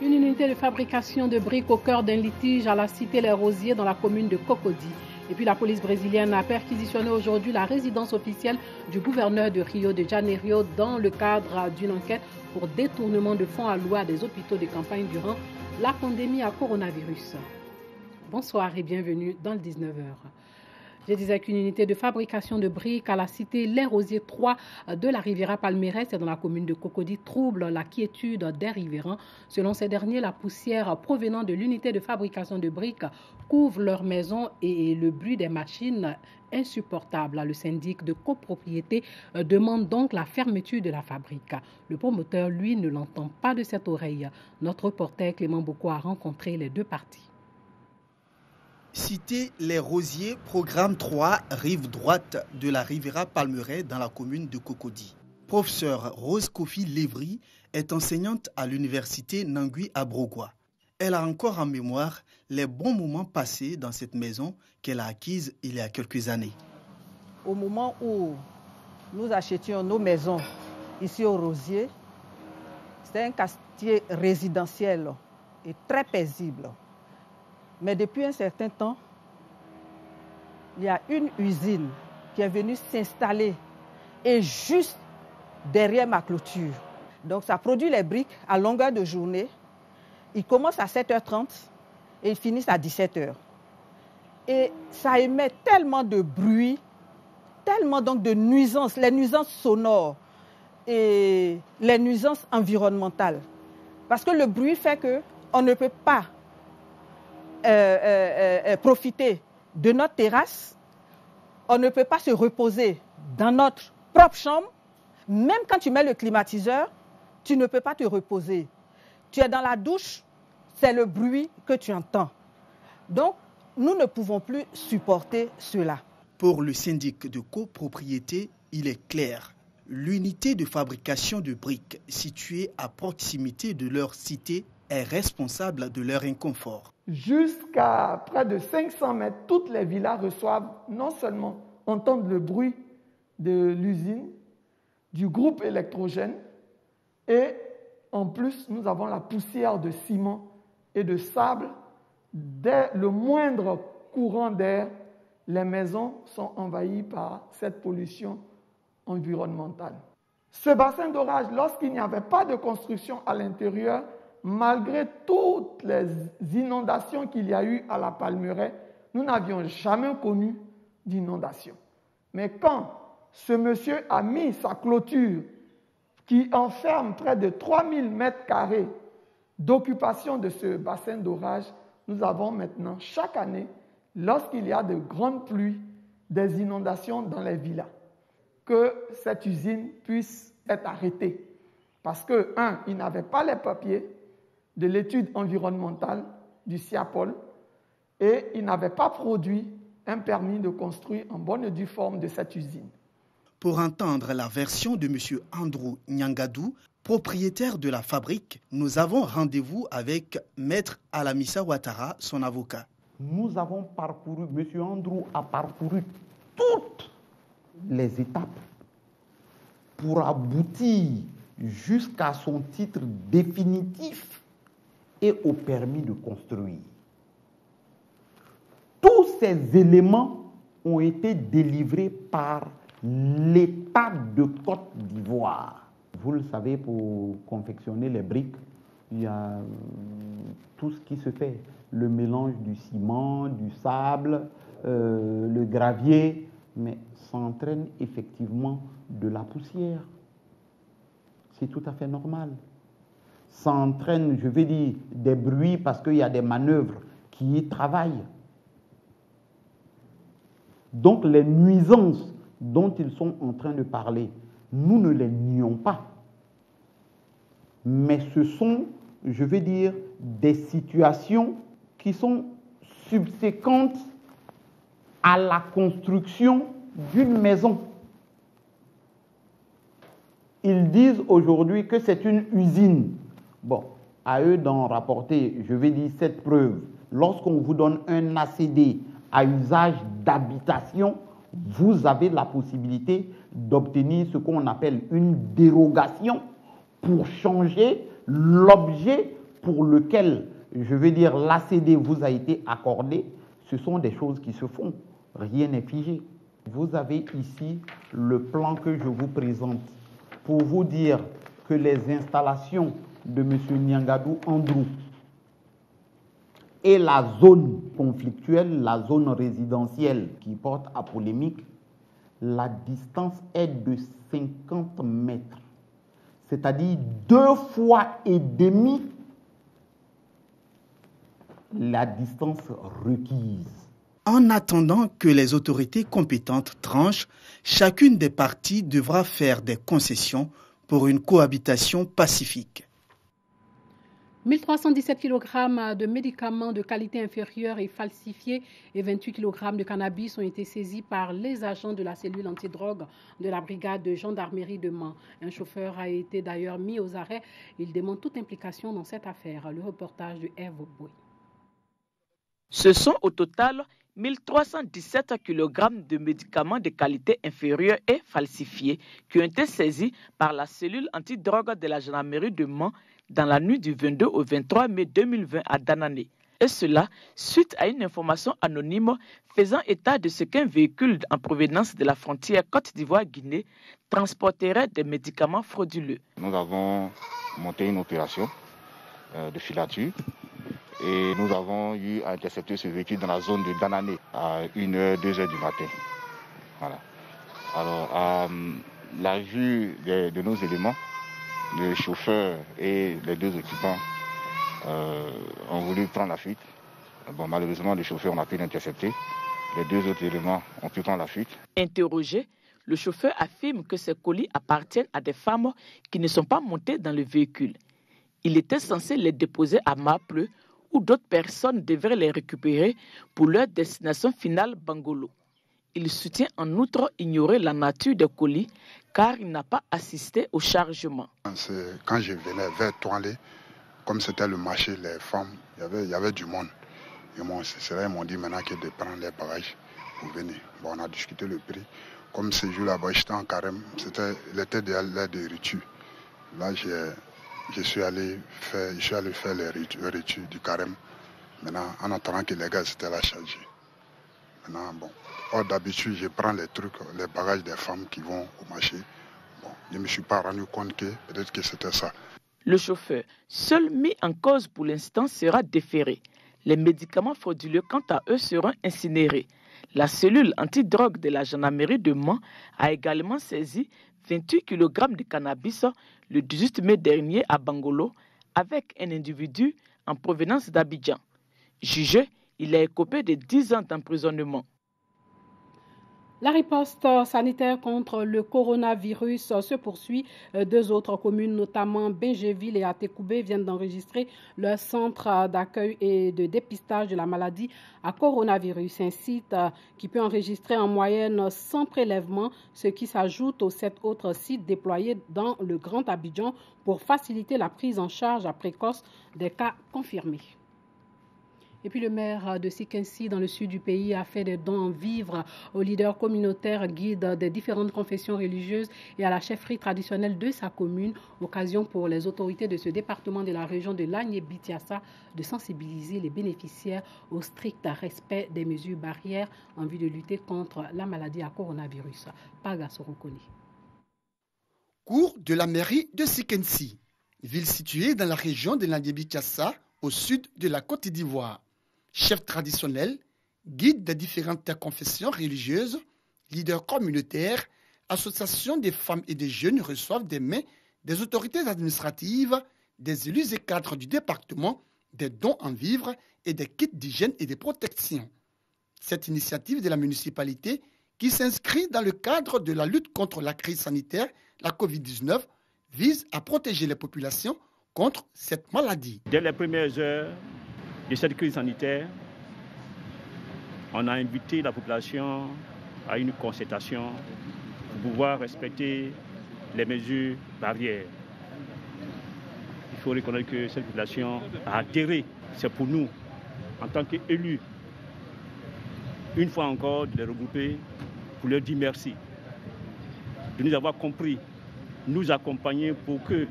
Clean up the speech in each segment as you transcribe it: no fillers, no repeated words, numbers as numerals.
Une unité de fabrication de briques au cœur d'un litige à la cité Les Rosiers dans la commune de Cocody. Et puis la police brésilienne a perquisitionné aujourd'hui la résidence officielle du gouverneur de Rio de Janeiro dans le cadre d'une enquête pour détournement de fonds alloués à des hôpitaux de campagne durant la pandémie à coronavirus. Bonsoir et bienvenue dans le 19h. Je disais qu'une unité de fabrication de briques à la cité Les Rosiers 3 de la Riviera Palmeiras dans la commune de Cocody trouble la quiétude des riverains. Selon ces derniers, la poussière provenant de l'unité de fabrication de briques couvre leurs maisons et le bruit des machines insupportable. Le syndic de copropriété demande donc la fermeture de la fabrique. Le promoteur, lui, ne l'entend pas de cette oreille. Notre reporter Clément Boko a rencontré les deux parties. Cité Les Rosiers, programme 3, rive droite de la Riviera Palmeiras dans la commune de Cocody. Professeure Rose Kofi Lévry est enseignante à l'université Nangui à Brogua. Elle a encore en mémoire les bons moments passés dans cette maison qu'elle a acquise il y a quelques années. Au moment où nous achetions nos maisons ici au Rosier, c'était un quartier résidentiel et très paisible. Mais depuis un certain temps, il y a une usine qui est venue s'installer et juste derrière ma clôture. Donc ça produit les briques à longueur de journée. Ils commencent à 7h30 et ils finissent à 17h. Et ça émet tellement de bruit, tellement donc de nuisances, les nuisances sonores et les nuisances environnementales. Parce que le bruit fait qu'on ne peut pas profiter de notre terrasse, on ne peut pas se reposer dans notre propre chambre. Même quand tu mets le climatiseur, tu ne peux pas te reposer. Tu es dans la douche, c'est le bruit que tu entends. Donc, nous ne pouvons plus supporter cela. Pour le syndic de copropriété, il est clair. L'unité de fabrication de briques située à proximité de leur cité est responsable de leur inconfort. Jusqu'à près de 500 mètres, toutes les villas reçoivent non seulement entendre le bruit de l'usine, du groupe électrogène, et en plus, nous avons la poussière de ciment et de sable. Dès le moindre courant d'air, les maisons sont envahies par cette pollution environnementale. Ce bassin d'orage, lorsqu'il n'y avait pas de construction à l'intérieur, malgré toutes les inondations qu'il y a eu à la Palmeiras, nous n'avions jamais connu d'inondation. Mais quand ce monsieur a mis sa clôture qui enferme près de 3000 mètres carrés d'occupation de ce bassin d'orage, nous avons maintenant chaque année, lorsqu'il y a de grandes pluies, des inondations dans les villas. Que cette usine puisse être arrêtée. Parce que, il n'avait pas les papiers de l'étude environnementale du SIAPOL et il n'avait pas produit un permis de construire en bonne et due forme de cette usine. Pour entendre la version de M. Andrew Nyangadou, propriétaire de la fabrique, nous avons rendez-vous avec Maître Alamissa Ouattara, son avocat. Nous avons parcouru, M. Andrew a parcouru toutes les étapes pour aboutir jusqu'à son titre définitif et au permis de construire. Tous ces éléments ont été délivrés par l'État de Côte d'Ivoire. Vous le savez, pour confectionner les briques, il y a tout ce qui se fait. Le mélange du ciment, du sable, le gravier, mais ça entraîne effectivement de la poussière. C'est tout à fait normal. Ça entraîne, je vais dire, des bruits parce qu'il y a des manœuvres qui y travaillent. Donc les nuisances dont ils sont en train de parler, nous ne les nions pas. Mais ce sont, je vais dire, des situations qui sont subséquentes à la construction d'une maison. Ils disent aujourd'hui que c'est une usine. Bon, à eux d'en rapporter, je vais dire, cette preuve. Lorsqu'on vous donne un ACD à usage d'habitation, vous avez la possibilité d'obtenir ce qu'on appelle une dérogation pour changer l'objet pour lequel, je veux dire, l'ACD vous a été accordé, ce sont des choses qui se font. Rien n'est figé. Vous avez ici le plan que je vous présente pour vous dire que les installations de M. Nyangadou Androu et la zone conflictuelle, la zone résidentielle qui porte à polémique, la distance est de 50 mètres. C'est-à-dire 2 fois et demi la distance requise. En attendant que les autorités compétentes tranchent, chacune des parties devra faire des concessions pour une cohabitation pacifique. 1317 kg de médicaments de qualité inférieure et falsifiés et 28 kg de cannabis ont été saisis par les agents de la cellule antidrogue de la brigade de gendarmerie de Mans. Un chauffeur a été d'ailleurs mis aux arrêts. Il demande toute implication dans cette affaire. Le reportage de Eve Boy. Ce sont au total 1317 kg de médicaments de qualité inférieure et falsifiés qui ont été saisis par la cellule antidrogue de la gendarmerie de Mans dans la nuit du 22 au 23 mai 2020 à Danané. Et cela suite à une information anonyme faisant état de ce qu'un véhicule en provenance de la frontière Côte d'Ivoire-Guinée transporterait des médicaments frauduleux. Nous avons monté une opération de filature et nous avons eu à intercepter ce véhicule dans la zone de Danané à 1h, 2h du matin. Voilà. Alors, à la vue de nos éléments, le chauffeur et les 2 occupants ont voulu prendre la fuite. Bon, malheureusement, le chauffeur, on a pu l'intercepter. Les 2 autres éléments ont pu prendre la fuite. Interrogé, le chauffeur affirme que ces colis appartiennent à des femmes qui ne sont pas montées dans le véhicule. Il était censé les déposer à Mapleu, où d'autres personnes devraient les récupérer pour leur destination finale Bangolo. Il soutient en outre ignorer la nature des colis car il n'a pas assisté au chargement. Quand je venais vers Toilé, comme c'était le marché, les femmes, il y avait du monde. Et c'est là ils m'ont dit maintenant que de prendre les bagages pour venir. Bon, on a discuté le prix. Comme ce jour-là, j'étais en carême, il était de l'heure de rituel. Là, je suis allé faire les rituels du carême. Maintenant, en attendant que les gars étaient là chargés. Maintenant, bon, d'habitude, je prends les trucs, les bagages des femmes qui vont au marché. Bon, je ne me suis pas rendu compte que peut-être que c'était ça. Le chauffeur, seul mis en cause pour l'instant, sera déféré. Les médicaments frauduleux, quant à eux, seront incinérés. La cellule antidrogue de la gendarmerie de Mans a également saisi 28 kg de cannabis le 18 mai dernier à Bangolo avec un individu en provenance d'Abidjan. Jugé, il a écopé de 10 ans d'emprisonnement. La riposte sanitaire contre le coronavirus se poursuit. 2 autres communes, notamment Bingéville et Atekoubé, viennent d'enregistrer leur centre d'accueil et de dépistage de la maladie à coronavirus. Un site qui peut enregistrer en moyenne 100 prélèvements, ce qui s'ajoute aux 7 autres sites déployés dans le Grand Abidjan pour faciliter la prise en charge précoce des cas confirmés. Et puis le maire de Sikensi, dans le sud du pays, a fait des dons en vivres aux leaders communautaires, guides des différentes confessions religieuses et à la chefferie traditionnelle de sa commune. Occasion pour les autorités de ce département de la région de Lagné-Bitiassa de sensibiliser les bénéficiaires au strict respect des mesures barrières en vue de lutter contre la maladie à coronavirus. Paga Sorokoni. Cours de la mairie de Sikensi, ville située dans la région de Lagné-Bitiassa, au sud de la Côte d'Ivoire. Chef traditionnel, guide des différentes confessions religieuses, leaders communautaires, associations des femmes et des jeunes reçoivent des mains des autorités administratives, des élus et cadres du département, des dons en vivres et des kits d'hygiène et de protection. Cette initiative de la municipalité, qui s'inscrit dans le cadre de la lutte contre la crise sanitaire, la Covid-19, vise à protéger les populations contre cette maladie. Dès les premières heures de cette crise sanitaire, on a invité la population à une concertation pour pouvoir respecter les mesures barrières. Il faut reconnaître que cette population a adhéré. C'est pour nous, en tant qu'élus, une fois encore, de les regrouper pour leur dire merci, de nous avoir compris, nous accompagner pour que,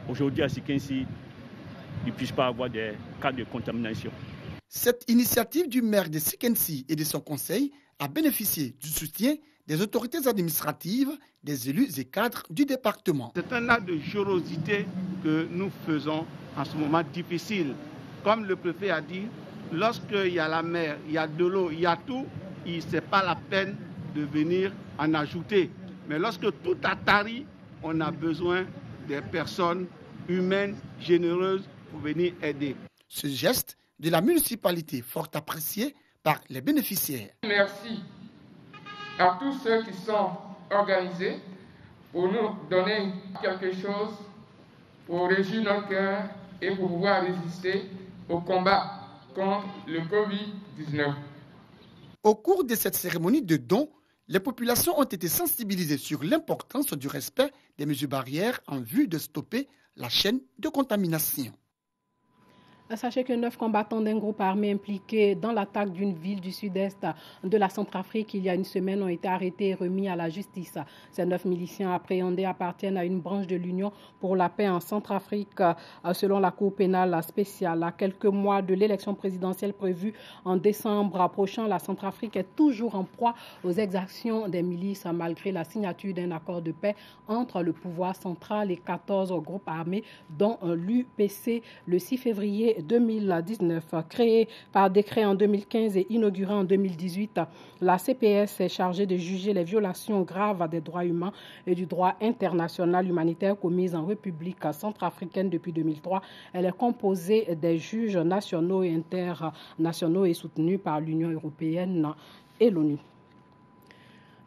aujourd'hui à Sikensi, ne puisse pas avoir des cas de contamination. Cette initiative du maire de Sikensi et de son conseil a bénéficié du soutien des autorités administratives, des élus et cadres du département. C'est un acte de générosité que nous faisons en ce moment difficile. Comme le préfet a dit, lorsqu'il y a la mer, il y a de l'eau, il y a tout, ce n'est pas la peine de venir en ajouter. Mais lorsque tout a tari, on a besoin des personnes humaines, généreuses pour venir aider. Ce geste de la municipalité fort apprécié par les bénéficiaires. Merci à tous ceux qui sont organisés pour nous donner quelque chose pour réjouir nos cœurs et pour pouvoir résister au combat contre le Covid-19. Au cours de cette cérémonie de don, les populations ont été sensibilisées sur l'importance du respect des mesures barrières en vue de stopper la chaîne de contamination. Sachez que 9 combattants d'un groupe armé impliqué dans l'attaque d'une ville du sud-est de la Centrafrique il y a une semaine ont été arrêtés et remis à la justice. Ces 9 miliciens appréhendés appartiennent à une branche de l'Union pour la paix en Centrafrique, selon la Cour pénale spéciale. À quelques mois de l'élection présidentielle prévue en décembre prochain, la Centrafrique est toujours en proie aux exactions des milices malgré la signature d'un accord de paix entre le pouvoir central et 14 groupes armés, dont l'UPC le 6 février 2019. Créée par décret en 2015 et inaugurée en 2018, la CPS est chargée de juger les violations graves des droits humains et du droit international humanitaire commises en République centrafricaine depuis 2003. Elle est composée des juges nationaux et internationaux et soutenue par l'Union européenne et l'ONU.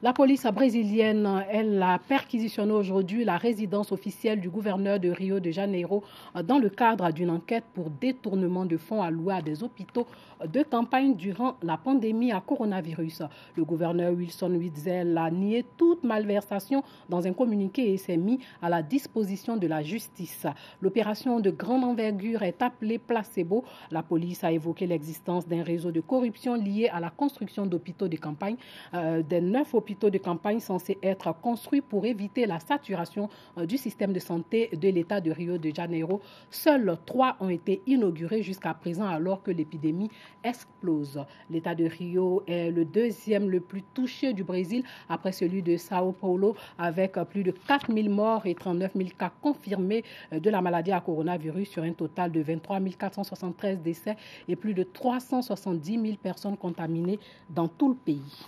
La police brésilienne, elle a perquisitionné aujourd'hui la résidence officielle du gouverneur de Rio de Janeiro dans le cadre d'une enquête pour détournement de fonds alloués à des hôpitaux de campagne durant la pandémie à coronavirus. Le gouverneur Wilson Witzel a nié toute malversation dans un communiqué et s'est mis à la disposition de la justice. L'opération de grande envergure est appelée Placebo. La police a évoqué l'existence d'un réseau de corruption lié à la construction d'hôpitaux de campagne, des 9 hôpitaux de campagne censés être construits pour éviter la saturation du système de santé de l'État de Rio de Janeiro. Seuls 3 ont été inaugurés jusqu'à présent alors que l'épidémie explose. L'État de Rio est le deuxième le plus touché du Brésil après celui de Sao Paulo avec plus de 4 000 morts et 39 000 cas confirmés de la maladie à coronavirus sur un total de 23 473 décès et plus de 370 000 personnes contaminées dans tout le pays.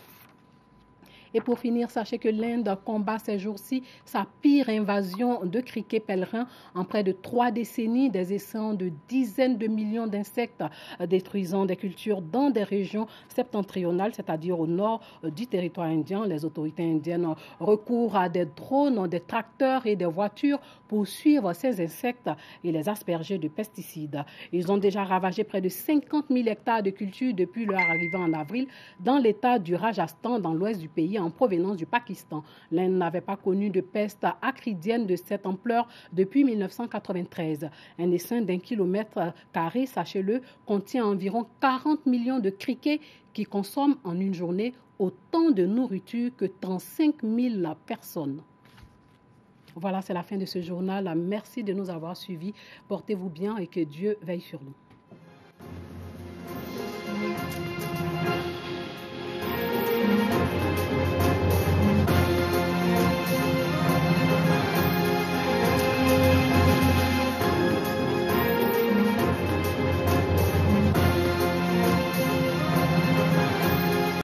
Et pour finir, sachez que l'Inde combat ces jours-ci sa pire invasion de criquets pèlerins en près de 3 décennies, des essaims de dizaines de millions d'insectes détruisant des cultures dans des régions septentrionales, c'est-à-dire au nord du territoire indien. Les autorités indiennes recourent à des drones, des tracteurs et des voitures pour suivre ces insectes et les asperger de pesticides. Ils ont déjà ravagé près de 50 000 hectares de cultures depuis leur arrivée en avril dans l'état du Rajasthan, dans l'ouest du pays, en provenance du Pakistan. L'Inde n'avait pas connu de peste acridienne de cette ampleur depuis 1993. Un essaim d'1 kilomètre carré, sachez-le, contient environ 40 millions de criquets qui consomment en une journée autant de nourriture que 35 000 personnes. Voilà, c'est la fin de ce journal. Merci de nous avoir suivis. Portez-vous bien et que Dieu veille sur nous.